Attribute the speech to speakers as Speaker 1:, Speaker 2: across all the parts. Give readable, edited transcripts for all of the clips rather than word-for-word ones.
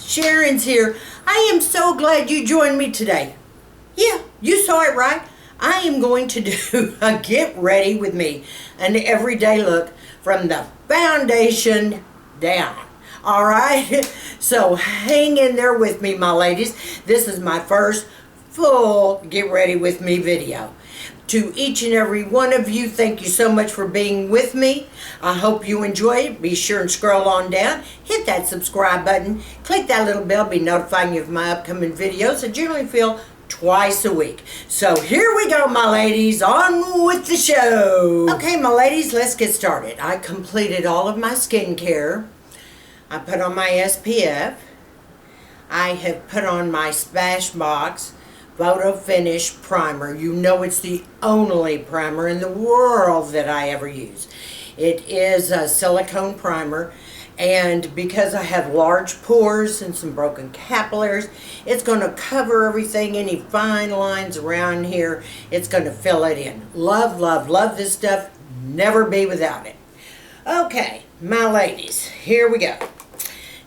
Speaker 1: Sharon's here. I am so glad you joined me today. Yeah, you saw it right. I am going to do a get ready with me, an everyday look from the foundation down. All right, so hang in there with me, my ladies. This is my first full get ready with me video. To each and every one of you, thank you so much for being with me. I hope you enjoy it. Be sure and scroll on down, hit that subscribe button, click that little bell, be notifying you of my upcoming videos. I generally film twice a week. So here we go, my ladies, on with the show. Okay, my ladies, let's get started. I completed all of my skincare. I put on my SPF. I have put on my Smashbox Photo Finish Primer. You know it's the only primer in the world that I ever use. It is a silicone primer, and because I have large pores and some broken capillaries, it's going to cover everything, any fine lines around here. It's going to fill it in. Love, love, love this stuff. Never be without it. Okay, my ladies, here we go.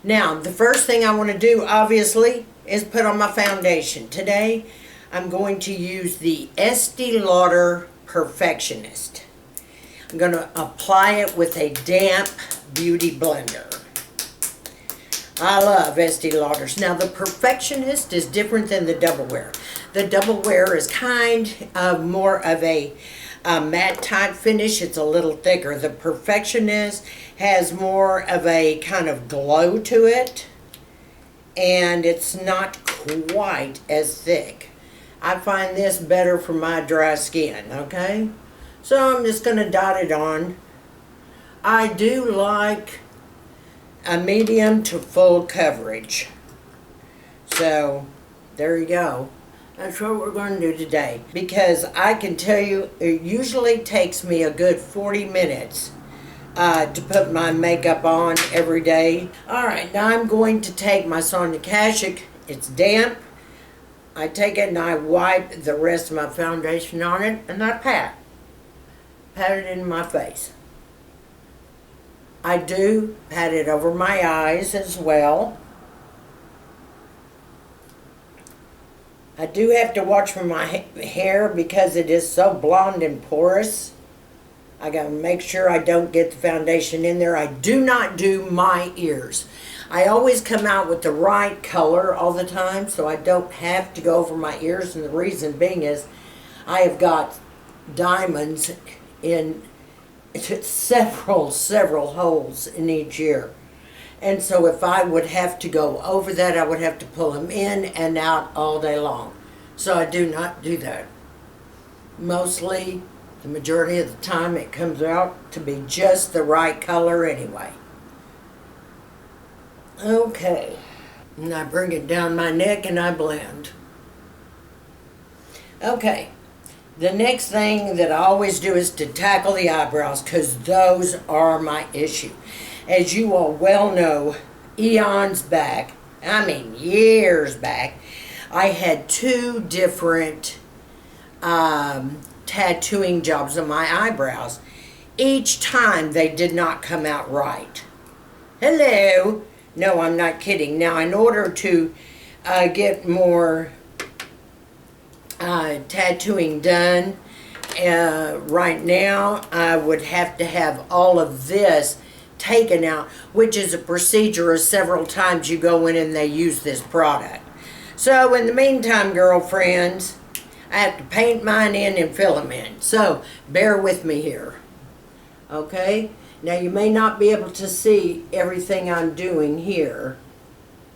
Speaker 1: Now, the first thing I want to do, obviously, is put on my foundation. Today, I'm going to use the Estee Lauder Perfectionist. I'm going to apply it with a damp beauty blender. I love Estee Lauders. Now, the Perfectionist is different than the Double Wear. The Double Wear is kind of more of a matte type finish. It's a little thicker. The Perfectionist has more of a kind of glow to it, and it's not quite as thick. I find this better for my dry skin, okay? So I'm just going to dot it on. I do like a medium to full coverage. So there you go. That's what we're going to do today. Because I can tell you, it usually takes me a good 40 minutes to put my makeup on every day. Alright, now I'm going to take my Sonia Kashuk. It's damp. I take it and I wipe the rest of my foundation on it, and I pat it in my face. I do pat it over my eyes as well. I do have to watch for my hair because it is so blonde and porous. I gotta make sure I don't get the foundation in there. I do not do my ears. I always come out with the right color all the time, so I don't have to go over my ears, and the reason being is I have got diamonds in several holes in each ear. And so if I would have to go over that, I would have to pull them in and out all day long. So I do not do that. Mostly, the majority of the time, it comes out to be just the right color anyway. Okay, and I bring it down my neck and I blend. Okay, the next thing that I always do is to tackle the eyebrows, because those are my issue. As you all well know, eons back, I mean years back, I had two different tattooing jobs on my eyebrows. Each time they did not come out right. Hello. No, I'm not kidding. Now, in order to get more tattooing done, right now, I would have to have all of this taken out, which is a procedure of several times you go in and they use this product. So, in the meantime, girlfriends, I have to paint mine in and fill them in. So, bear with me here. Okay? Now, you may not be able to see everything I'm doing here.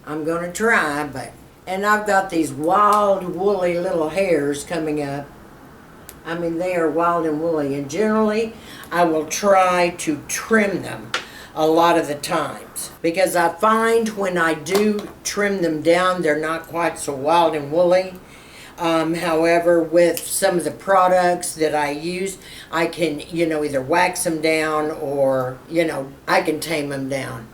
Speaker 1: I'm going to try, but... And I've got these wild, woolly little hairs coming up. I mean, they are wild and woolly. And generally, I will try to trim them a lot of the times. Because I find when I do trim them down, they're not quite so wild and woolly. However, with some of the products that I use, I can, either wax them down or, I can tame them down.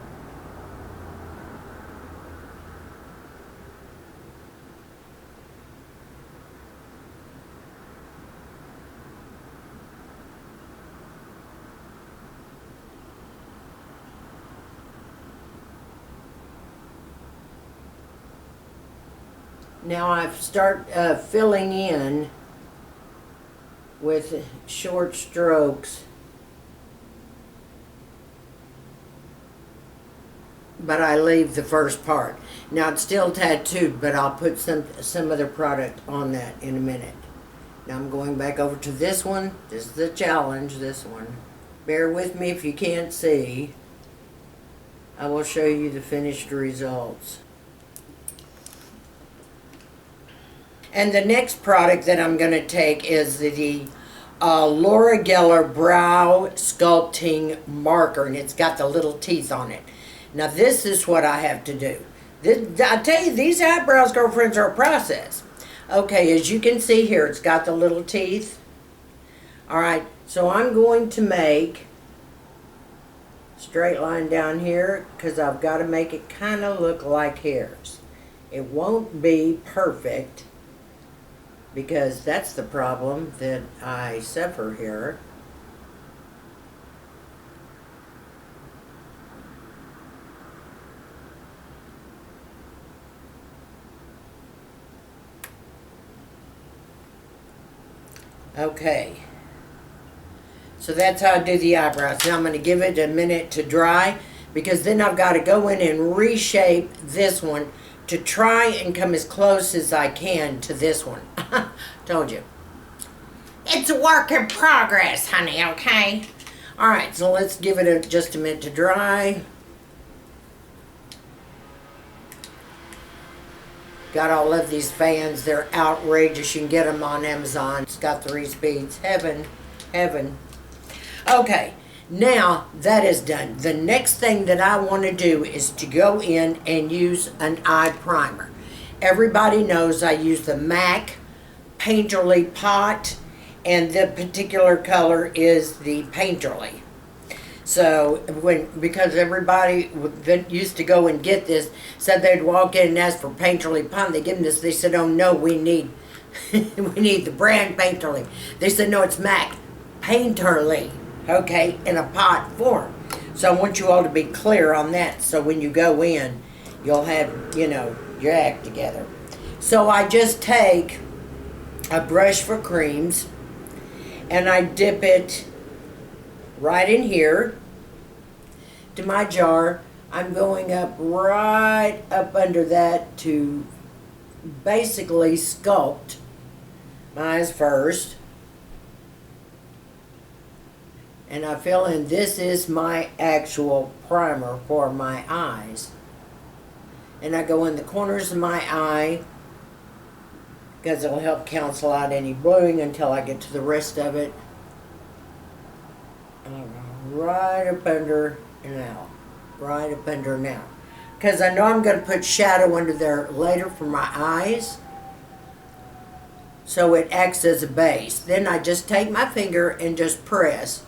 Speaker 1: Now I start filling in with short strokes, but I leave the first part. Now it's still tattooed, but I'll put some other product on that in a minute. Now I'm going back over to this one. This is the challenge, this one. Bear with me if you can't see. I will show you the finished results. And the next product that I'm going to take is the Laura Geller Brow Sculpting Marker, and it's got the little teeth on it. Now this is what I have to do. I tell you, these eyebrows, girlfriends, are a process. Okay, as you can see here, it's got the little teeth. Alright, so I'm going to make straight line down here because I've got to make it kind of look like hairs. It won't be perfect because that's the problem that I suffer here. Okay, so that's how I do the eyebrows. Now I'm going to give it a minute to dry because then I've got to go in and reshape this one to try and come as close as I can to this one. Told you. It's a work in progress, honey, okay? Alright, so let's give it just a minute to dry. Got all of these fans. They're outrageous. You can get them on Amazon. It's got 3 speeds. Heaven. Heaven. Okay. Now that is done. The next thing that I want to do is to go in and use an eye primer. Everybody knows I use the MAC Painterly Pot, and the particular color is the Painterly. So because everybody that used to go and get this said they'd walk in and ask for Painterly Pot, they give them this. They said, "Oh no, we need we need the brand Painterly." They said, "No, it's MAC Painterly." Okay, in a pot form. So I want you all to be clear on that, so when you go in, you'll have, you know, your act together. So I just take a brush for creams, and I dip it right in here to my jar. I'm going up right up under that to basically sculpt my eyes first. And I fill in, this is my actual primer for my eyes. And I go in the corners of my eye because it'll help cancel out any bluing until I get to the rest of it. Right up under and out. Right up under now. Because I know I'm going to put shadow under there later for my eyes. So it acts as a base. Then I just take my finger and just press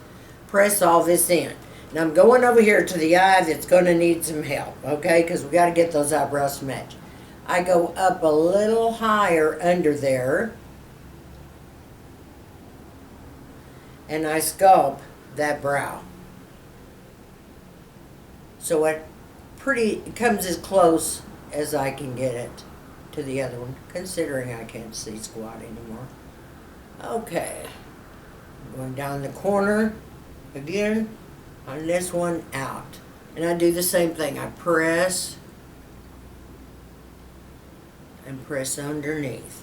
Speaker 1: all this in. Now I'm going over here to the eye that's going to need some help, okay? Because we got to get those eyebrows to match. I go up a little higher under there, and I sculpt that brow. So it comes as close as I can get it to the other one, considering I can't see squat anymore. Okay, going down the corner again on this one out, and I do the same thing. I press and press underneath.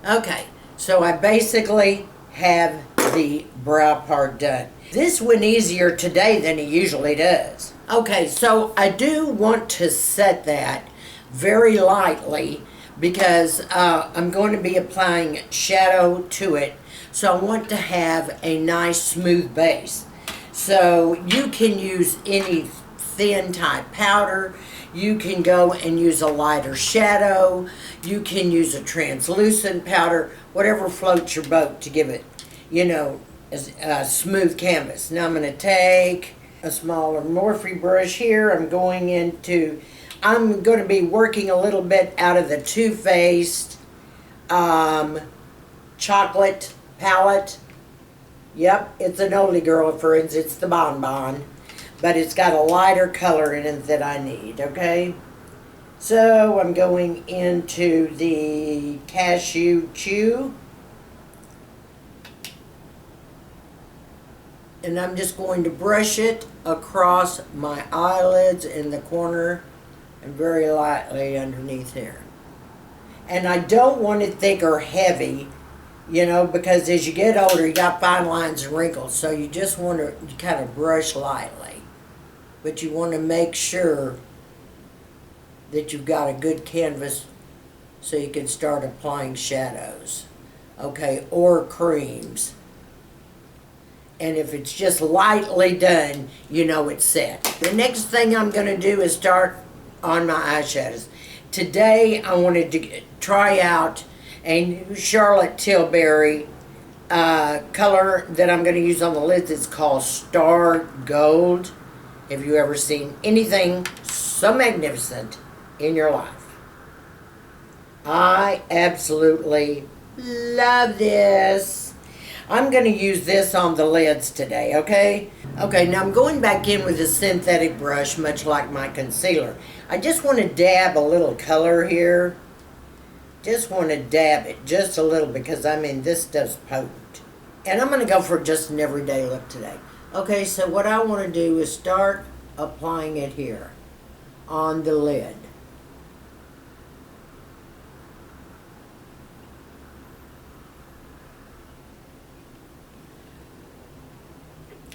Speaker 1: Okay, so I basically have the brow part done. This went easier today than it usually does. Okay, so I do want to set that very lightly because I'm going to be applying shadow to it. So I want to have a nice smooth base. So you can use any thin type powder. You can go and use a lighter shadow. You can use a translucent powder, whatever floats your boat to give it, you know, a smooth canvas. Now I'm going to take a smaller Morphe brush here. I'm going to be working a little bit out of the Too Faced chocolate palette. Yep, it's an oldie girl, friends. It's the Bon Bon. But it's got a lighter color in it that I need, okay? So I'm going into the Cashew Chew. And I'm just going to brush it across my eyelids in the corner and very lightly underneath here. And I don't want it thick or heavy, you know, because as you get older, you got fine lines and wrinkles. So you just want to kind of brush lightly. But you want to make sure that you've got a good canvas so you can start applying shadows, okay, or creams. And if it's just lightly done, you know it's set. The next thing I'm going to do is start on my eyeshadows. Today I wanted to try out a new Charlotte Tilbury color that I'm going to use on the lids. It's called Star Gold. Have you ever seen anything so magnificent in your life? I absolutely love this. I'm going to use this on the lids today, okay? Okay, now I'm going back in with a synthetic brush, much like my concealer. I just want to dab a little color here. Just want to dab it just a little because, I mean, this stuff's potent. And I'm going to go for just an everyday look today. Okay, so what I want to do is start applying it here on the lid.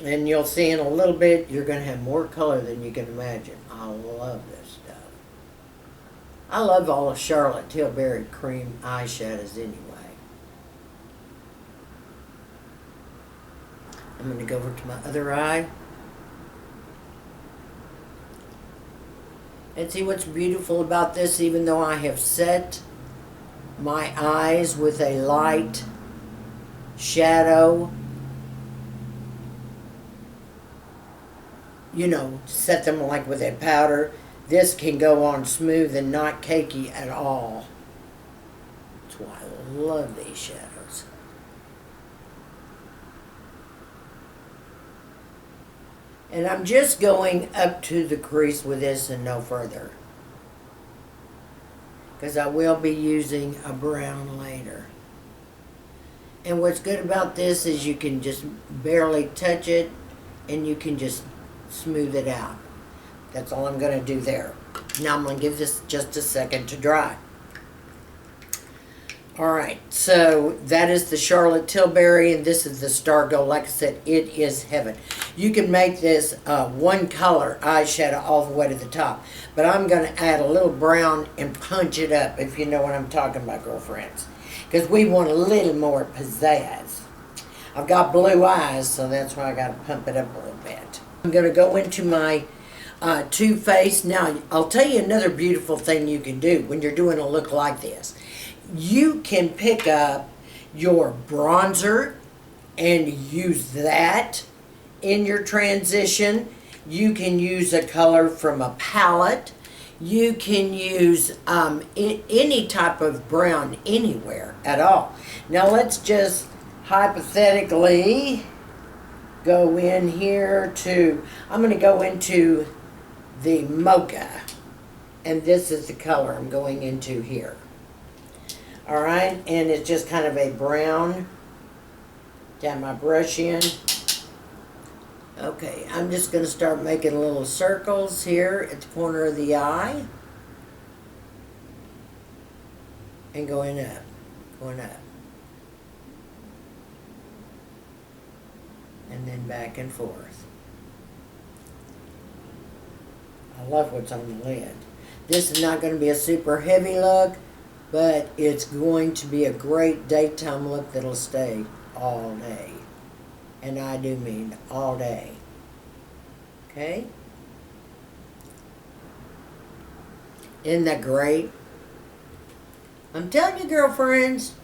Speaker 1: And you'll see in a little bit, you're going to have more color than you can imagine. I love this stuff. I love all of Charlotte Tilbury cream eyeshadows anyway. I'm going to go over to my other eye. And see what's beautiful about this, even though I have set my eyes with a light shadow, you know, set them like with a powder. This can go on smooth and not cakey at all. That's why I love these shadows. And I'm just going up to the crease with this and no further, because I will be using a brown later. And what's good about this is you can just barely touch it and you can just smooth it out. That's all I'm going to do there. Now I'm going to give this just a second to dry. Alright, so that is the Charlotte Tilbury and this is the Star Gold. Like I said, it is heaven. You can make this one color eyeshadow all the way to the top. But I'm going to add a little brown and punch it up, if you know what I'm talking about, girlfriends. Because we want a little more pizzazz. I've got blue eyes, so that's why I got to pump it up a little bit. I'm going to go into my Too Faced. Now, I'll tell you another beautiful thing you can do when you're doing a look like this. You can pick up your bronzer and use that in your transition. You can use a color from a palette. You can use any type of brown anywhere at all. Now, let's just hypothetically go in here to, I'm going to go into the mocha, and this is the color I'm going into here. Alright, and it's just kind of a brown. Dab my brush in. Okay, I'm just going to start making little circles here at the corner of the eye. And going up, going up. And then back and forth. I love what's on the lid. This is not going to be a super heavy look, but it's going to be a great daytime look that'll stay all day. And I do mean all day. Okay? Isn't that great? I'm telling you, girlfriends,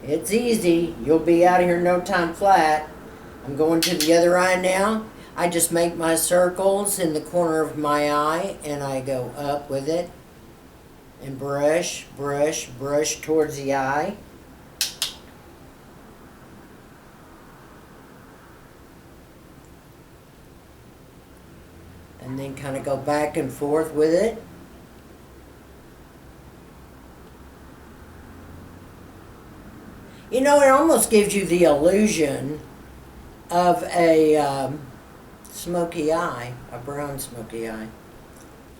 Speaker 1: it's easy. You'll be out of here in no time flat. I'm going to the other eye now. I just make my circles in the corner of my eye and I go up with it and brush, brush, brush towards the eye. And then kind of go back and forth with it. You know, it almost gives you the illusion of a smoky eye, a brown smoky eye.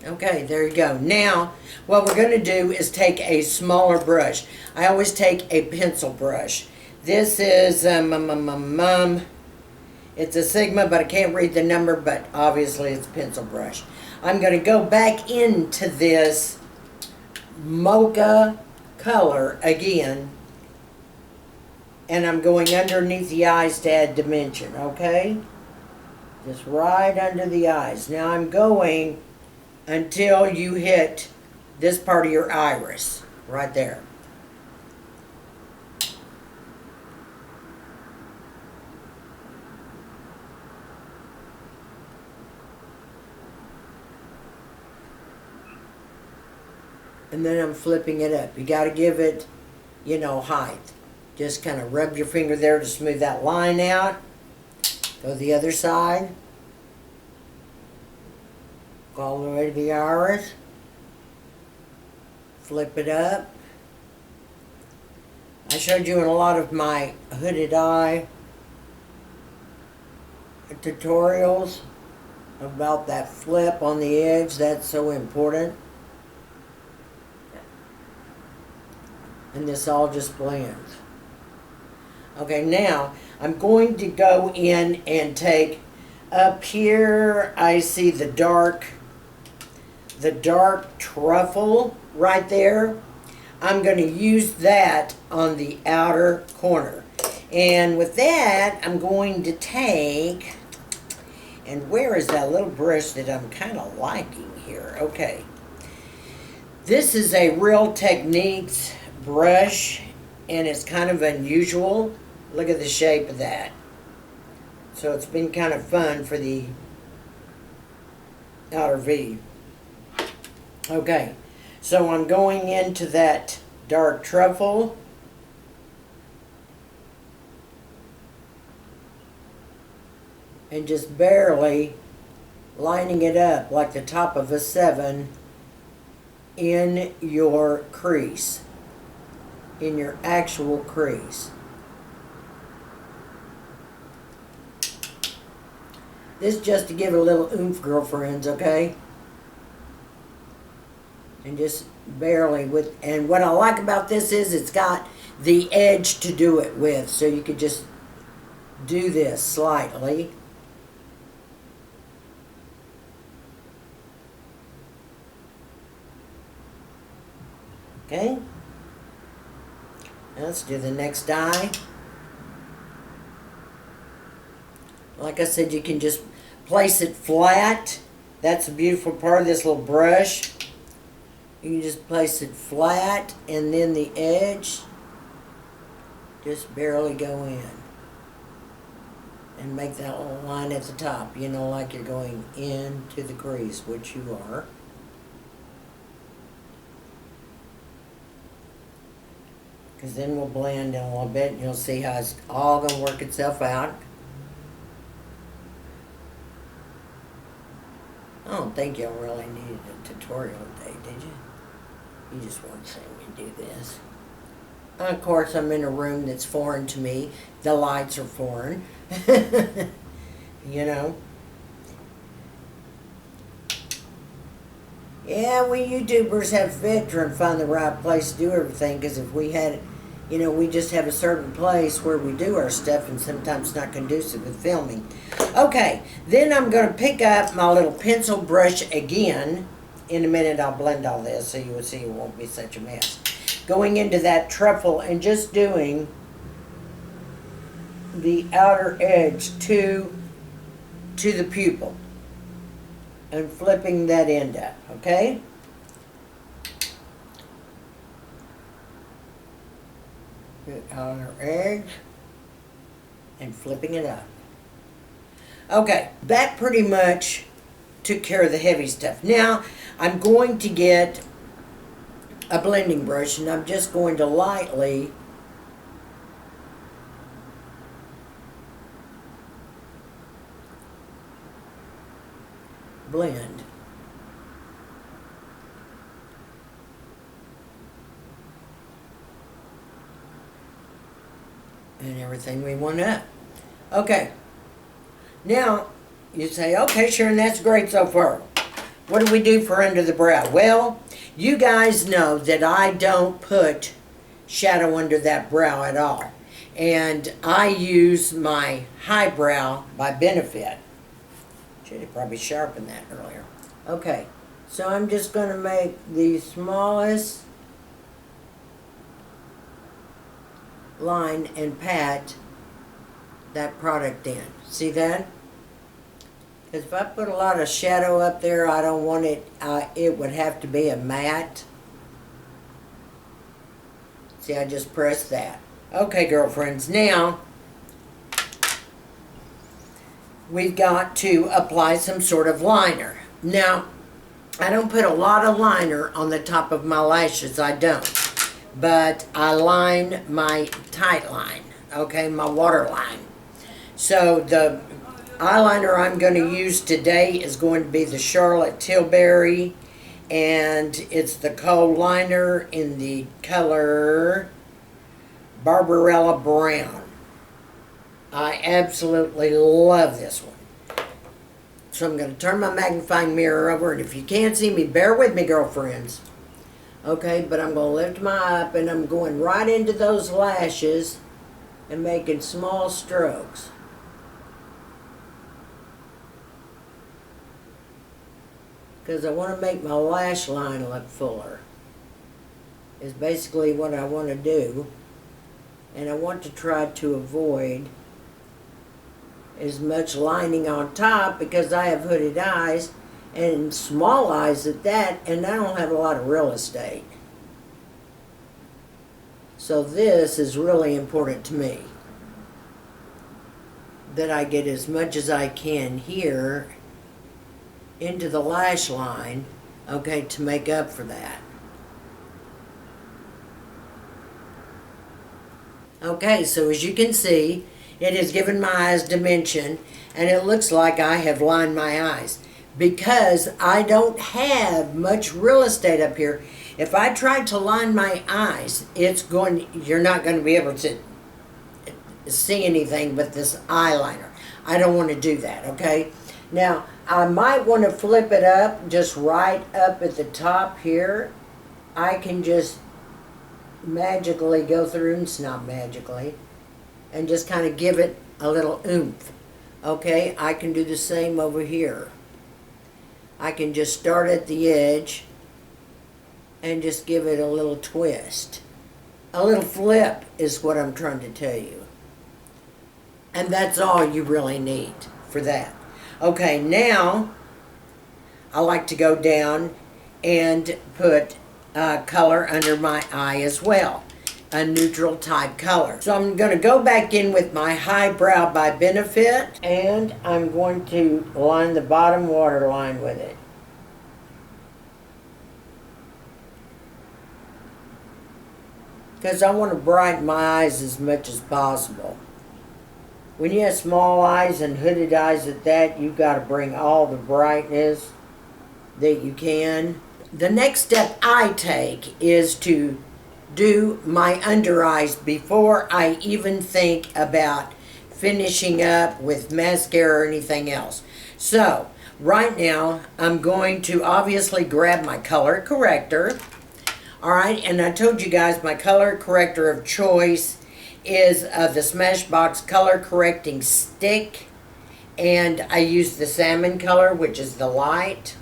Speaker 1: Okay, there you go. Now, what we're going to do is take a smaller brush. I always take a pencil brush. This is, it's a Sigma, but I can't read the number, but obviously it's a pencil brush. I'm going to go back into this mocha color again, and I'm going underneath the eyes to add dimension, okay? Just right under the eyes. Now I'm going until you hit this part of your iris, right there. And then I'm flipping it up. You got to give it, you know, height. Just kind of rub your finger there to smooth that line out. Go the other side. Go all the way to the iris. Flip it up. I showed you in a lot of my hooded eye tutorials about that flip on the edge. That's so important. And this all just blends. Okay, now I'm going to go in and take up here, I see the dark truffle right there. I'm going to use that on the outer corner. And with that, I'm going to take, and where is that little brush that I'm kind of liking here? Okay. This is a Real Techniques brush, and it's kind of unusual. Look at the shape of that. So it's been kind of fun for the outer V. Okay, so I'm going into that dark truffle. And just barely lining it up like the top of a 7 in your crease. In your actual crease. This is just to give it a little oomph, girlfriends, okay? And just barely with, and what I like about this is it's got the edge to do it with, so you could just do this slightly. Okay? Let's do the next eye. Like I said, you can just place it flat. That's a beautiful part of this little brush. You can just place it flat, and then the edge, just barely go in. And make that little line at the top, you know, like you're going into the crease, which you are. Because then we'll blend in a little bit, and you'll see how it's all going to work itself out. I don't think y'all really needed a tutorial today, did you? You just weren't seeing me do this. Of course, I'm in a room that's foreign to me. The lights are foreign. You know? Yeah, we YouTubers have fit trying to find the right place to do everything, because if we had, you know, we just have a certain place where we do our stuff, and sometimes it's not conducive with filming. Okay, then I'm going to pick up my little pencil brush again. In a minute I'll blend all this so you will see it won't be such a mess. Going into that truffle and just doing the outer edge to the pupil. And flipping that end up, okay? The outer edge and flipping it up. Okay, that pretty much took care of the heavy stuff. Now, I'm going to get a blending brush, and I'm just going to lightly blend. And everything we want up. Okay. Now, you say, okay, Sharon, that's great so far. What do we do for under the brow? Well, you guys know that I don't put shadow under that brow at all. And I use my Highbrow by Benefit. Should have probably sharpened that earlier. Okay, so I'm just going to make the smallest line and pat that product in. See that? Because if I put a lot of shadow up there, I don't want it, it would have to be a matte. See, I just pressed that. Okay, girlfriends, now we've got to apply some sort of liner. Now, I don't put a lot of liner on the top of my lashes, I don't. But I line my tight line, okay, my water line. So the eyeliner I'm going to use today is going to be the Charlotte Tilbury, and it's the Kohl liner in the color Barbarella Brown. I absolutely love this one. So I'm going to turn my magnifying mirror over, and if you can't see me, bear with me, girlfriends. Okay, but I'm going to lift my eye up, and I'm going right into those lashes and making small strokes. Because I want to make my lash line look fuller. Is basically what I want to do. And I want to try to avoid as much lining on top because I have hooded eyes and small eyes at that, and I don't have a lot of real estate. So this is really important to me, that I get as much as I can here into the lash line, okay, to make up for that. Okay, so as you can see, it has given my eyes dimension, and it looks like I have lined my eyes. Because I don't have much real estate up here, if I try to line my eyes, you're not going to be able to see anything but this eyeliner. I don't want to do that, okay? Now, I might want to flip it up, just right up at the top here. I can just magically go through, and it's not magically, and just kind of give it a little oomph. Okay, I can do the same over here. I can just start at the edge and just give it a little twist. A little flip is what I'm trying to tell you. And that's all you really need for that. Okay, now I like to go down and put color under my eye as well. A neutral type color. So I'm going to go back in with my Highbrow by Benefit, and I'm going to line the bottom waterline with it. Because I want to brighten my eyes as much as possible. When you have small eyes and hooded eyes at that, you've got to bring all the brightness that you can. The next step I take is to do my under eyes before I even think about finishing up with mascara or anything else. So, right now, I'm going to obviously grab my color corrector. Alright, and I told you guys my color corrector of choice is the Smashbox color correcting stick, and I use the salmon color, which is the light.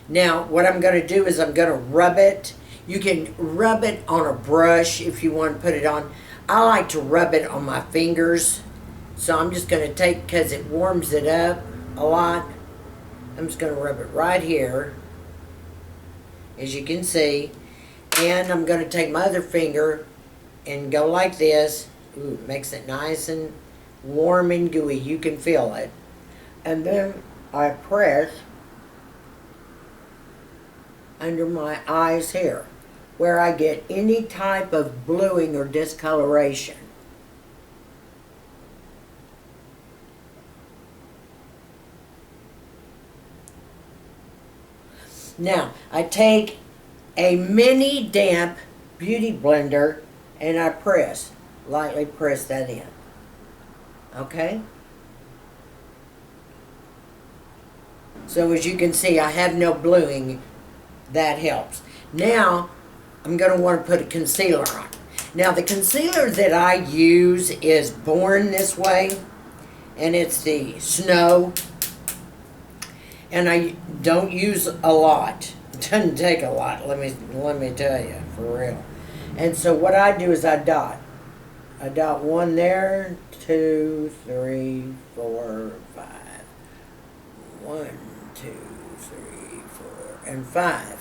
Speaker 1: Now, what I'm going to do is I'm going to rub it. You can rub it on a brush if you want to put it on. I like to rub it on my fingers. So I'm just going to take, because it warms it up a lot, I'm just going to rub it right here, as you can see. And I'm going to take my other finger and go like this. Ooh, it makes it nice and warm and gooey. You can feel it. And then I press under my eyes here, where I get any type of bluing or discoloration. Now, I take a mini damp beauty blender and I lightly press that in. Okay? So as you can see, I have no bluing. That helps. Now, I'm going to want to put a concealer on. Now, the concealer that I use is Born This Way, and it's the Snow. And I don't use a lot. It doesn't take a lot, let me tell you, for real. And so what I do is I dot. I dot one there, 2, 3, 4, 5. 1, 2, 3, 4, and 5.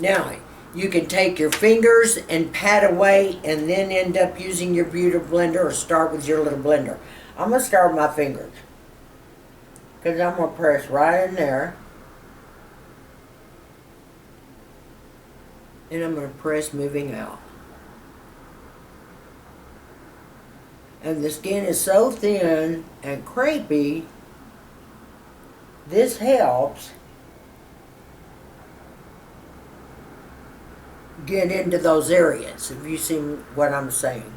Speaker 1: Now, you can take your fingers and pat away and then end up using your beauty blender or start with your little blender. I'm going to start with my fingers, because I'm going to press right in there. And I'm going to press moving out. And the skin is so thin and crepey, this helps get into those areas, if you see what I'm saying.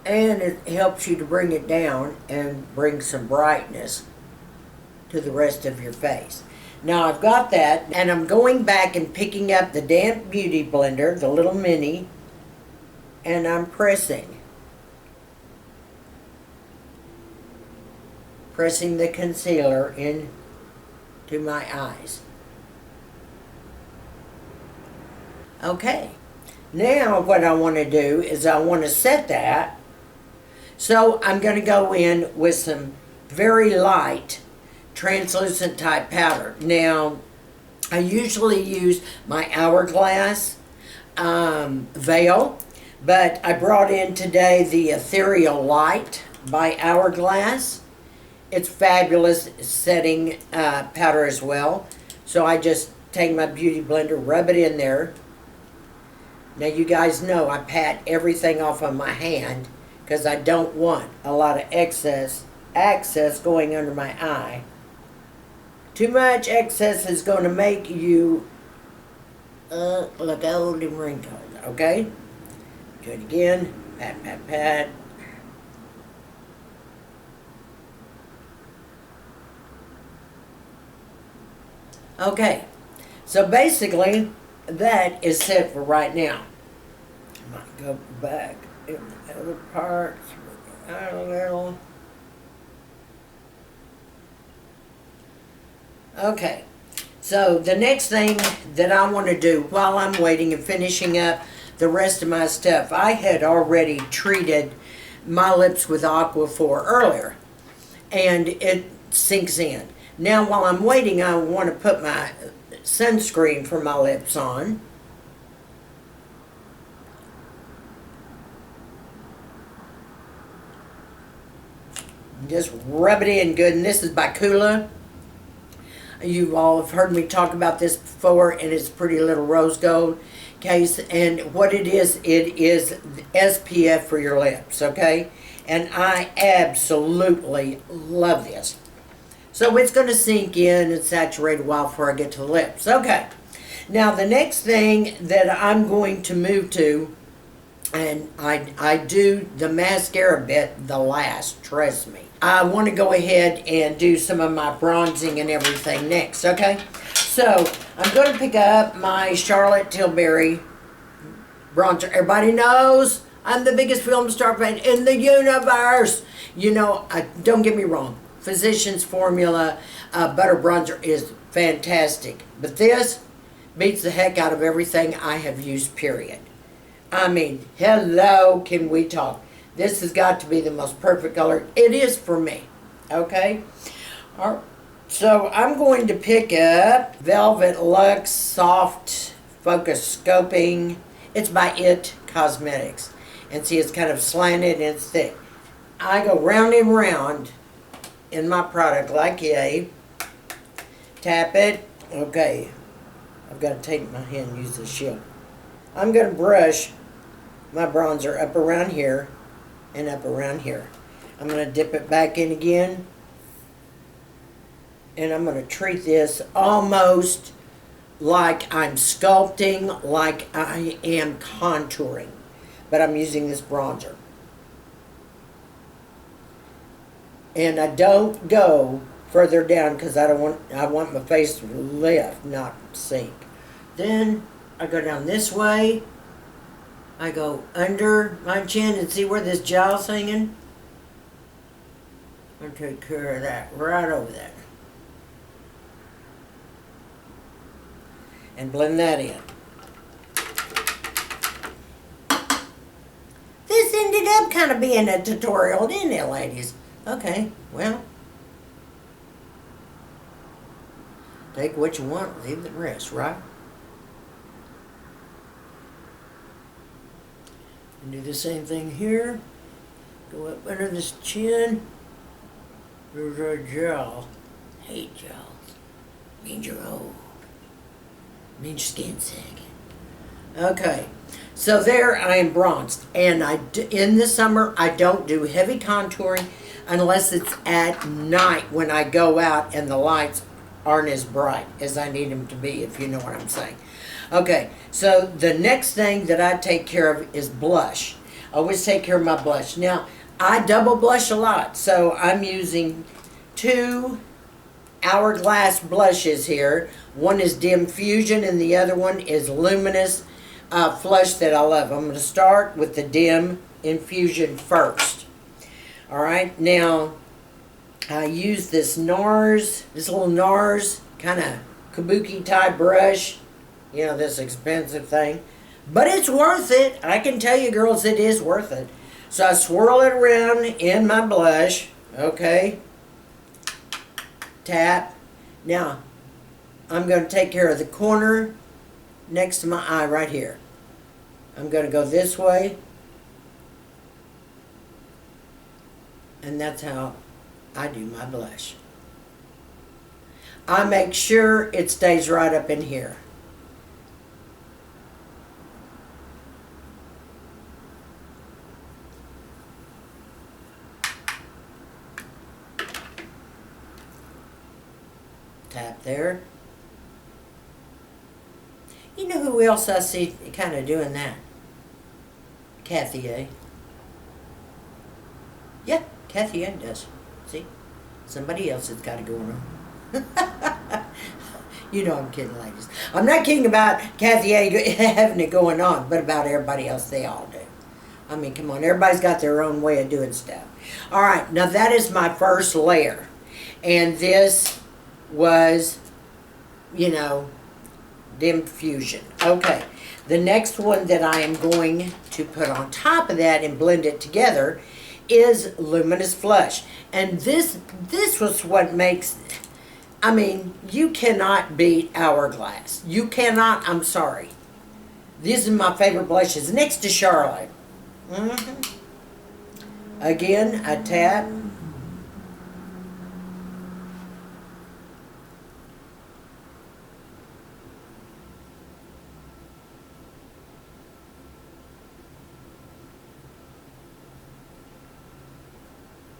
Speaker 1: And it helps you to bring it down and bring some brightness to the rest of your face. Now I've got that, and I'm going back and picking up the damp beauty blender, the little mini, and I'm pressing the concealer into my eyes. Okay, now what I want to do is I want to set that. So I'm going to go in with some very light translucent type powder. Now, I usually use my Hourglass Veil, but I brought in today the Ethereal Light by Hourglass. It's fabulous setting powder as well. So I just take my beauty blender, rub it in there. Now you guys know I pat everything off on my hand because I don't want a lot of access going under my eye. Too much excess is going to make you look old and wrinkled, okay? Do it again. Pat, pat, pat. Okay, so basically that is set for right now. I might go back in the other parts a little. Okay, so the next thing that I want to do while I'm waiting and finishing up the rest of my stuff, I had already treated my lips with Aquaphor earlier, and it sinks in. Now while I'm waiting, I want to put my sunscreen for my lips on. Just rub it in good, and this is by Coola. You all have heard me talk about this before, and it's pretty little rose gold case. And what it is SPF for your lips, okay? And I absolutely love this. So it's going to sink in and saturate a while before I get to the lips. Okay. Now the next thing that I'm going to move to, and I do the mascara bit the last, trust me. I want to go ahead and do some of my bronzing and everything next, okay? So I'm going to pick up my Charlotte Tilbury bronzer. Everybody knows I'm the biggest film star fan in the universe. You know, don't get me wrong. Physician's Formula Butter Bronzer is fantastic. But this beats the heck out of everything I have used, period. I mean, hello, can we talk? This has got to be the most perfect color. It is for me, okay? All right. So I'm going to pick up Velvet Luxe Soft Focus Sculpting. It's by It Cosmetics. And see, it's kind of slanted and it's thick. I go round and round in my product like yay. Tap it. Okay. I've got to take my hand and use the shield. I'm going to brush my bronzer up around here and up around here. I'm going to dip it back in again. And I'm going to treat this almost like I'm sculpting, like I am contouring. But I'm using this bronzer. And I don't go further down because I want my face to lift, not sink. Then I go down this way. I go under my chin and see where this jowl's hanging. I take care of that right over there. And blend that in. This ended up kind of being a tutorial, didn't it, ladies? Okay, well. Take what you want, leave the rest, right? And do the same thing here. Go up under this chin. There's a gel. Hate gels. Means you're old. Means your skin's sagging. Okay, so there I am bronzed. And in the summer, I don't do heavy contouring unless it's at night when I go out and the lights aren't as bright as I need them to be, if you know what I'm saying. Okay, so the next thing that I take care of is blush. I always take care of my blush. Now, I double blush a lot, so I'm using 2 Hourglass blushes here. One is Dim Fusion and the other one is Luminous Flush that I love. I'm going to start with the Dim Infusion first. Alright, now I use this little NARS kind of kabuki type brush. You know, this expensive thing. But it's worth it. I can tell you girls, it is worth it. So I swirl it around in my blush. Okay. Tap. Now, I'm going to take care of the corner next to my eye right here. I'm going to go this way. And that's how I do my blush. I make sure it stays right up in here. Tap there. You know who else I see kind of doing that? Kathy A. Yeah, Kathy A does. See? Somebody else has got it going on. You know I'm kidding, ladies. I'm not kidding about Kathy A having it going on, but about everybody else, they all do. I mean, come on, everybody's got their own way of doing stuff. All right, now that is my first layer. And this was, you know, Dim Fusion. Okay, the next one that I am going to put on top of that and blend it together is Luminous Flush. And this was what makes, I mean, you cannot beat Hourglass. You cannot, I'm sorry. These are my favorite blushes next to Charlotte. Again, I tap.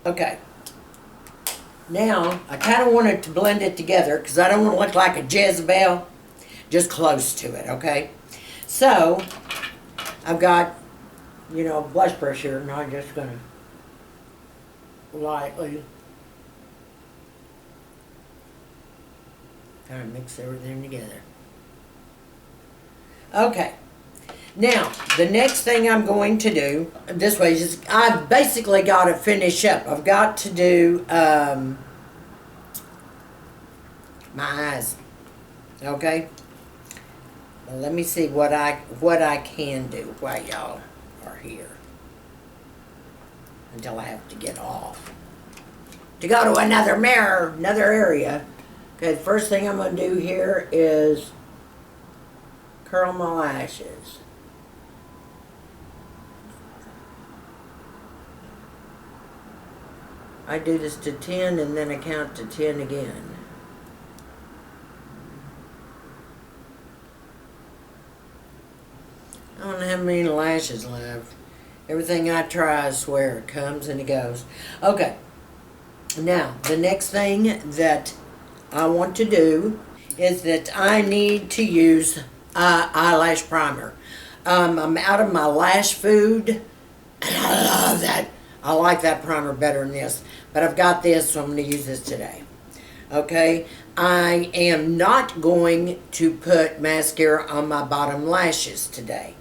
Speaker 1: Okay. Now, I kind of wanted to blend it together because I don't want to look like a Jezebel. Just close to it, okay? So, I've got, you know, blush brush here, and I'm just going to lightly kind of mix everything together. Okay. Now, the next thing I'm going to do, this way, is I've basically got to finish up. I've got to do my eyes. Okay? Well, let me see what I can do while y'all are here. Until I have to get off. To go to another mirror, another area. Okay, the first thing I'm going to do here is curl my lashes. I do this to 10 and then I count to 10 again. I don't have many lashes left. Everything I try, I swear, it comes and it goes. Okay. Now, the next thing that I want to do is that I need to use eyelash primer. I'm out of my Lash Food, and I love that. I like that primer better than this, but I've got this, so I'm going to use this today. Okay, I am not going to put mascara on my bottom lashes today.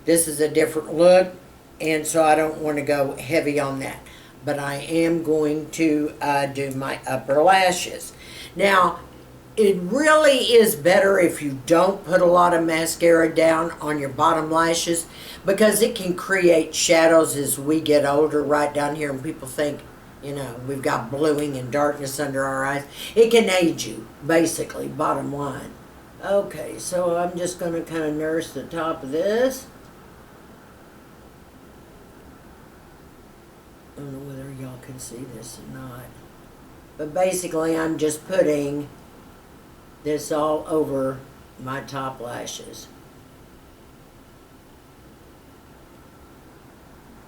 Speaker 1: This is a different look, and so I don't want to go heavy on that. But I am going to do my upper lashes. Now, it really is better if you don't put a lot of mascara down on your bottom lashes, because it can create shadows as we get older right down here, and people think, you know, we've got bluing and darkness under our eyes. It can age you, basically, bottom line. Okay, so I'm just going to kind of nurse the top of this. I don't know whether y'all can see this or not. But basically, I'm just putting this all over my top lashes.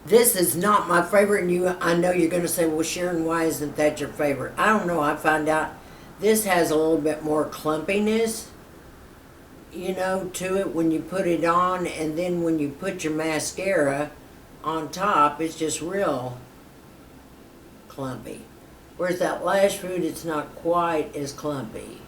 Speaker 1: This is not my favorite, and I know you're going to say, well, Sharon, why isn't that your favorite? I don't know. I find out this has a little bit more clumpiness, you know, to it when you put it on, and then when you put your mascara on top, it's just real clumpy. Whereas that Lash Food, it's not quite as clumpy.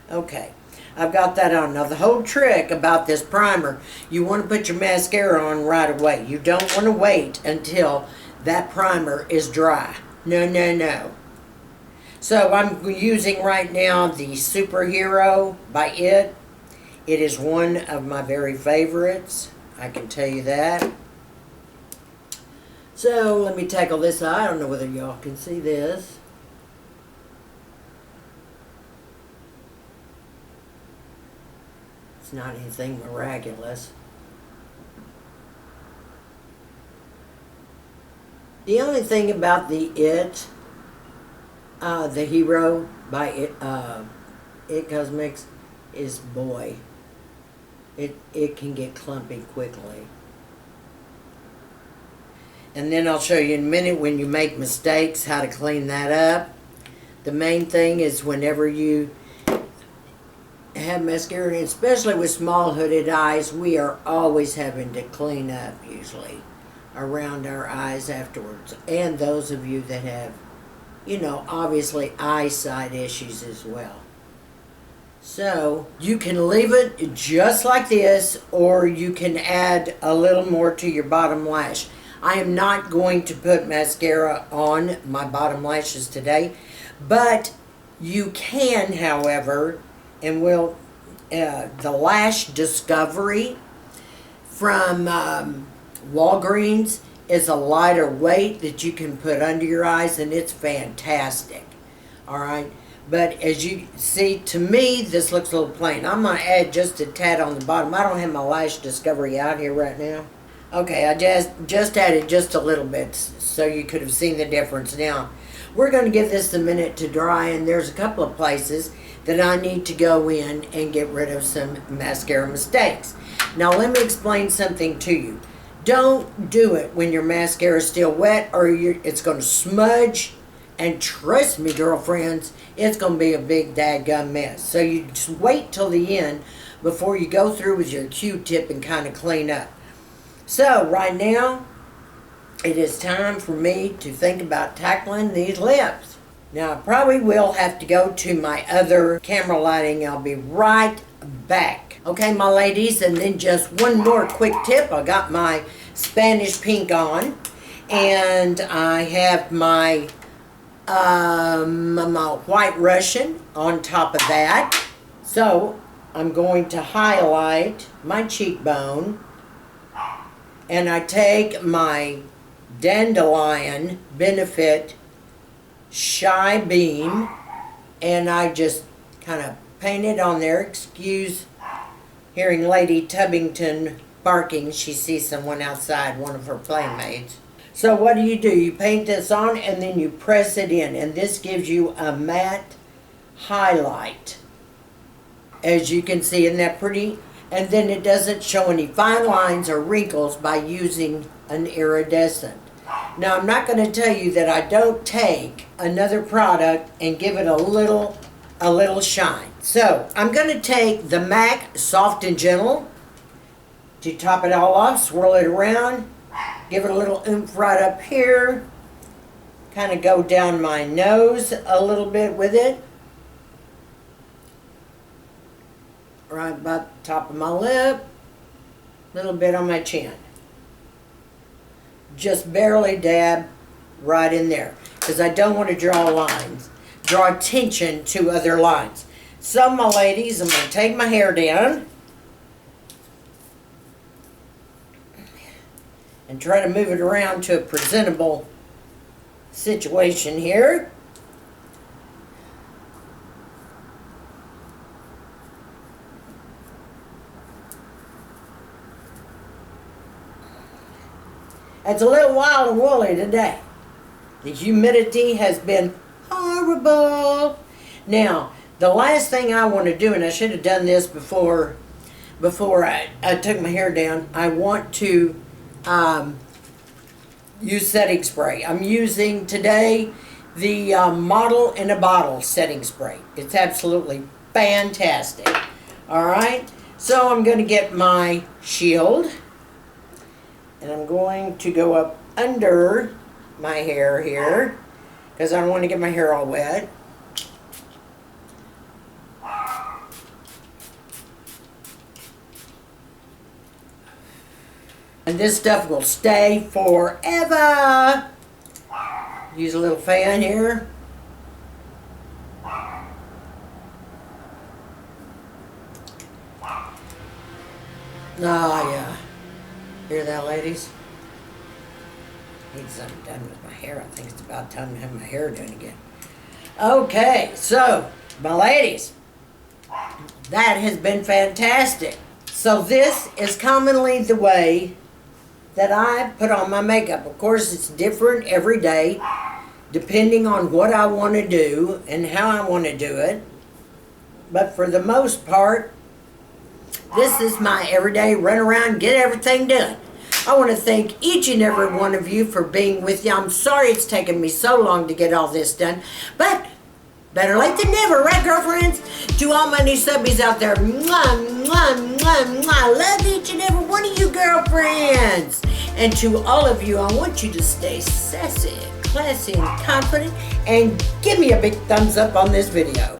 Speaker 1: Okay, I've got that on. Now, the whole trick about this primer, you want to put your mascara on right away. You don't want to wait until that primer is dry. No, no, no. So I'm using right now the Superhero by It. It is one of my very favorites. I can tell you that. So let me tackle this eye. I don't know whether y'all can see this. It's not anything miraculous. The only thing about the Hero by It Cosmetics is, boy, it can get clumpy quickly. And then I'll show you in a minute when you make mistakes how to clean that up. The main thing is whenever you have mascara, and especially with small hooded eyes, we are always having to clean up usually around our eyes afterwards. And those of you that have, you know, obviously eyesight issues as well. So you can leave it just like this, or you can add a little more to your bottom lash. I am not going to put mascara on my bottom lashes today, but you can, however, and the Lash Discovery from Walgreens is a lighter weight that you can put under your eyes, and it's fantastic. All right. But as you see, to me, this looks a little plain. I'm going to add just a tad on the bottom. I don't have my Lash Discovery out here right now. Okay, I just added just a little bit so you could have seen the difference. Now, we're going to give this a minute to dry, and there's a couple of places that I need to go in and get rid of some mascara mistakes. Now, let me explain something to you. Don't do it when your mascara is still wet, or it's going to smudge. And trust me, girlfriends, it's going to be a big dadgum mess. So you just wait till the end before you go through with your Q-tip and kind of clean up. So right now, it is time for me to think about tackling these lips. Now, I probably will have to go to my other camera lighting. I'll be right back. Okay, my ladies, and then just one more quick tip. I got my Spanish pink on, and I have my White Russian on top of that. So I'm going to highlight my cheekbone, and I take my Dandelion Benefit Shy Beam, and I just kind of paint it on there. Excuse hearing Lady Tubbington barking. She sees someone outside, one of her playmates. So what do? You paint this on, and then you press it in, and this gives you a matte highlight. As you can see, isn't that pretty? And then it doesn't show any fine lines or wrinkles by using an iridescent. Now, I'm not going to tell you that I don't take another product and give it a little shine. So, I'm going to take the MAC Soft and Gentle to top it all off, swirl it around, give it a little oomph right up here, kind of go down my nose a little bit with it, right about the top of my lip, a little bit on my chin. Just barely dab right in there, because I don't want to draw attention to other lines. So, my ladies, I'm going to take my hair down and try to move it around to a presentable situation here. It's a little wild and woolly today. The humidity has been horrible. Now, the last thing I want to do, and I should have done this before I took my hair down, I want to use setting spray. I'm using today the Model in a Bottle setting spray. It's absolutely fantastic. Alright, so I'm going to get my shield, and I'm going to go up under my hair here, because I don't want to get my hair all wet. And this stuff will stay forever. Use a little fan here. Oh, yeah. Hear that, ladies? Need something done with my hair. I think it's about time to have my hair done again. Okay, so, my ladies, that has been fantastic. So this is commonly the way that I put on my makeup. Of course, it's different every day, depending on what I want to do and how I want to do it. But for the most part, this is my everyday run around, get everything done. I want to thank each and every one of you for being with you. I'm sorry it's taken me so long to get all this done, but better late than never, right, girlfriends? To all my new subbies out there, mwah, mwah, mwah, mwah. Love each and every one of you, girlfriends. And to all of you, I want you to stay sassy, classy, and confident, and give me a big thumbs up on this video.